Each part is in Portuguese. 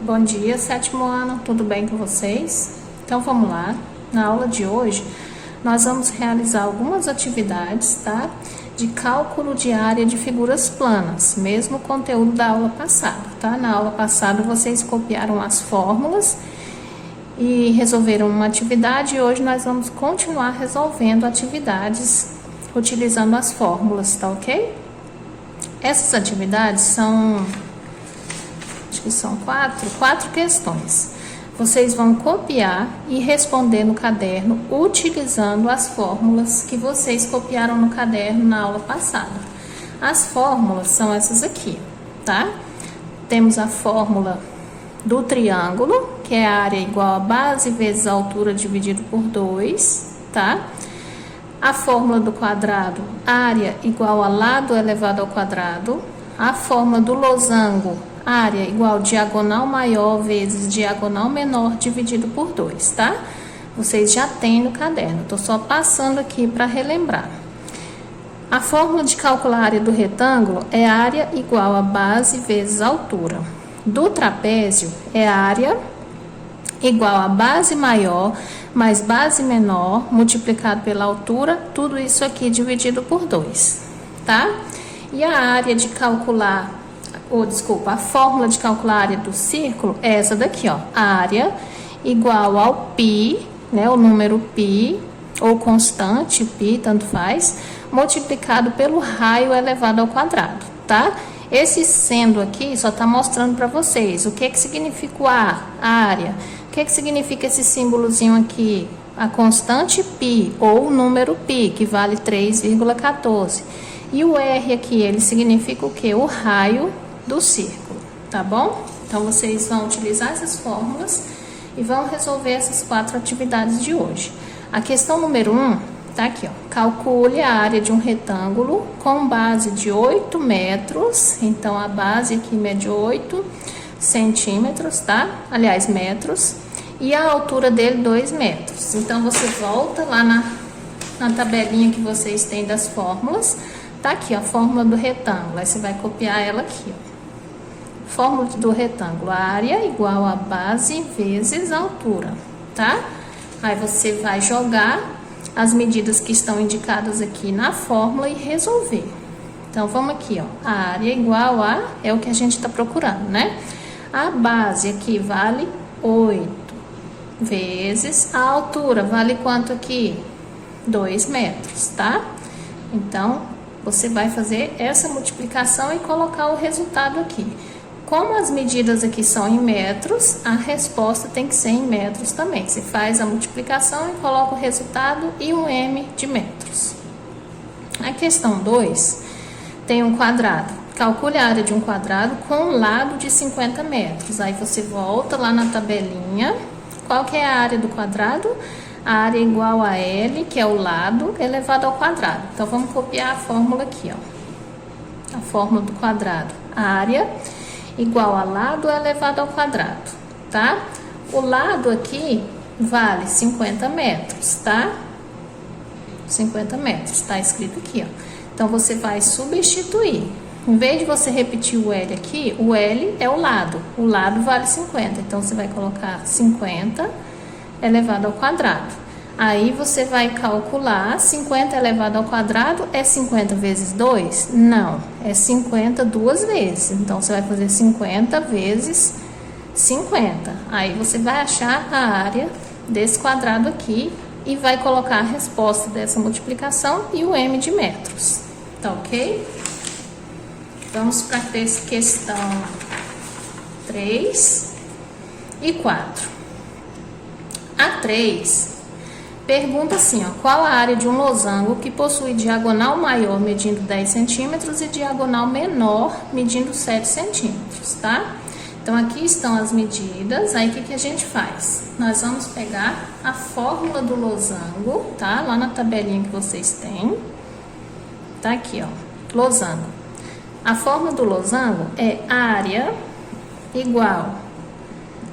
Bom dia, sétimo ano, tudo bem com vocês? Então vamos lá. Na aula de hoje, nós vamos realizar algumas atividades, tá? De cálculo de área de figuras planas, mesmo conteúdo da aula passada, tá? Na aula passada vocês copiaram as fórmulas e resolveram uma atividade, e hoje nós vamos continuar resolvendo atividades utilizando as fórmulas, tá ok? Essas atividades são quatro questões. Vocês vão copiar e responder no caderno utilizando as fórmulas que vocês copiaram no caderno na aula passada. As fórmulas são essas aqui, tá? Temos a fórmula do triângulo, que é a área igual a base vezes a altura dividido por 2, tá? A fórmula do quadrado, área igual a lado elevado ao quadrado. A fórmula do losango, área igual diagonal maior vezes diagonal menor dividido por 2, tá? Vocês já têm no caderno, tô só passando aqui para relembrar. A fórmula de calcular a área do retângulo é área igual a base vezes altura. Do trapézio é área igual a base maior mais base menor multiplicado pela altura, tudo isso aqui dividido por 2, tá? E a área de calcular, a fórmula de calcular a área do círculo é essa daqui, ó. Área igual ao π, né, o número π, ou constante, π, tanto faz, multiplicado pelo raio elevado ao quadrado, tá? Esse sendo aqui só tá mostrando para vocês o que que significa o A, a área. O que que significa esse símbolozinho aqui? A constante π, ou o número π, que vale 3,14. E o R aqui, ele significa o quê? O raio do círculo, tá bom? Então, vocês vão utilizar essas fórmulas e vão resolver essas 4 atividades de hoje. A questão número 1, tá aqui, ó. Calcule a área de um retângulo com base de 8 metros. Então, a base aqui mede 8 centímetros, tá? Aliás, metros. E a altura dele, 2 metros. Então, você volta lá na tabelinha que vocês têm das fórmulas. Tá aqui, ó, a fórmula do retângulo. Aí você vai copiar ela aqui, ó. Fórmula do retângulo. Área igual a base vezes altura, tá? Aí você vai jogar as medidas que estão indicadas aqui na fórmula e resolver. Então, vamos aqui, ó. A área igual a... é o que a gente está procurando, né? A base aqui vale 8 vezes a altura. Vale quanto aqui? 2 metros, tá? Então, você vai fazer essa multiplicação e colocar o resultado aqui. Como as medidas aqui são em metros, a resposta tem que ser em metros também. Você faz a multiplicação e coloca o resultado e um M de metros. A questão 2 tem um quadrado. Calcule a área de um quadrado com um lado de 50 metros. Aí você volta lá na tabelinha. Qual que é a área do quadrado? A área é igual a L, que é o lado, elevado ao quadrado. Então, vamos copiar a fórmula aqui, ó. A fórmula do quadrado. A área igual a lado elevado ao quadrado, tá? O lado aqui vale 50 metros, tá? 50 metros, tá escrito aqui, ó. Então, você vai substituir. Em vez de você repetir o L aqui, o L é o lado. O lado vale 50. Então, você vai colocar 50 elevado ao quadrado. Aí, você vai calcular 50 elevado ao quadrado é 50 vezes 2? Não, é 50 duas vezes. Então, você vai fazer 50 vezes 50. Aí, você vai achar a área desse quadrado aqui e vai colocar a resposta dessa multiplicação e o M de metros. Tá ok? Vamos para a questão 3 e 4. A 3 pergunta assim, ó, qual a área de um losango que possui diagonal maior medindo 10 centímetros e diagonal menor medindo 7 centímetros, tá? Então, aqui estão as medidas. Aí, o que a gente faz? Nós vamos pegar a fórmula do losango, tá? Lá na tabelinha que vocês têm. Tá aqui, ó, losango. A fórmula do losango é área igual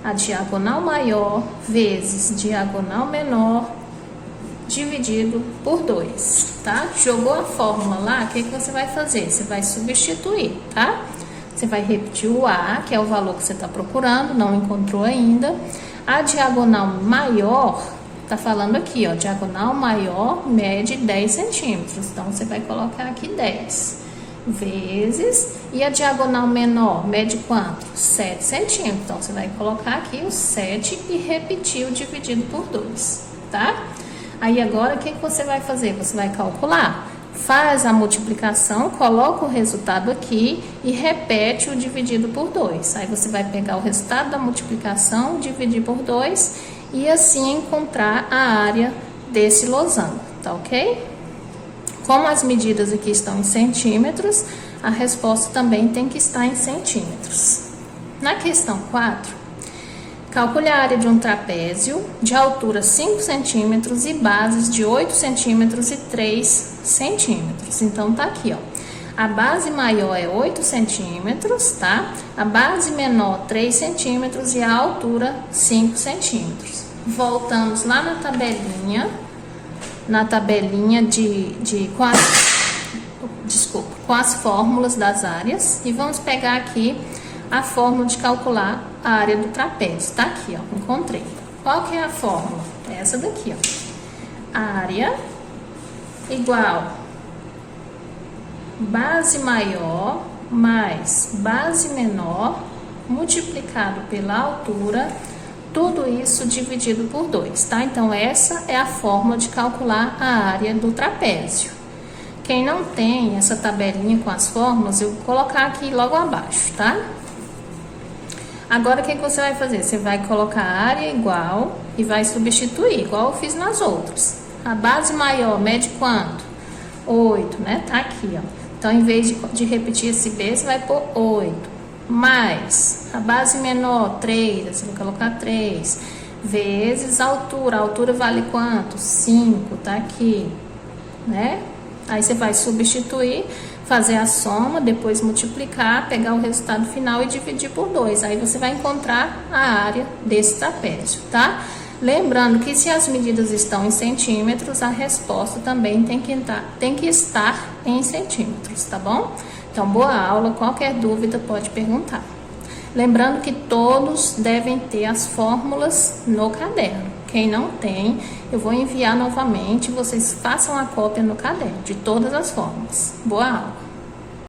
a diagonal maior vezes diagonal menor dividido por 2, tá? Jogou a fórmula lá, o que você vai fazer? Você vai substituir, tá? Você vai repetir o A, que é o valor que você está procurando, não encontrou ainda. A diagonal maior, tá falando aqui, ó, diagonal maior mede 10 centímetros. Então, você vai colocar aqui 10 vezes. E a diagonal menor mede quanto? 7 centímetros. Então, você vai colocar aqui o 7 e repetir o dividido por 2, tá? Aí, agora, o que você vai fazer? Você vai calcular. Faz a multiplicação, coloca o resultado aqui e repete o dividido por 2. Aí você vai pegar o resultado da multiplicação, dividir por 2 e assim encontrar a área desse losango, tá ok? Como as medidas aqui estão em centímetros, a resposta também tem que estar em centímetros. Na questão 4, calcule a área de um trapézio de altura 5 centímetros e bases de 8 centímetros e 3 centímetros. Então, tá aqui, ó. A base maior é 8 centímetros, tá? A base menor, 3 centímetros e a altura, 5 centímetros. Voltamos lá na tabelinha com as fórmulas das áreas e vamos pegar aqui a fórmula de calcular a área do trapézio. Tá aqui, ó, encontrei. Qual que é a fórmula? É essa daqui, ó. Área igual base maior mais base menor multiplicado pela altura, tudo isso dividido por 2, tá? Então, essa é a fórmula de calcular a área do trapézio. Quem não tem essa tabelinha com as fórmulas, eu vou colocar aqui logo abaixo, tá? Agora, o que você vai fazer? Você vai colocar a área igual e vai substituir, igual eu fiz nas outras. A base maior mede quanto? 8, né? Tá aqui, ó. Então, em vez de repetir esse B, você vai pôr 8. Mais a base menor, 3. Você vai colocar 3. Vezes a altura. A altura vale quanto? 5, tá aqui, né? Aí, você vai substituir, fazer a soma, depois multiplicar, pegar o resultado final e dividir por 2. Aí você vai encontrar a área desse trapézio, tá? Lembrando que se as medidas estão em centímetros, a resposta também tem que estar em centímetros, tá bom? Então, boa aula, qualquer dúvida pode perguntar. Lembrando que todos devem ter as fórmulas no caderno. Quem não tem, eu vou enviar novamente, vocês façam a cópia no caderno de todas as fórmulas. Boa aula!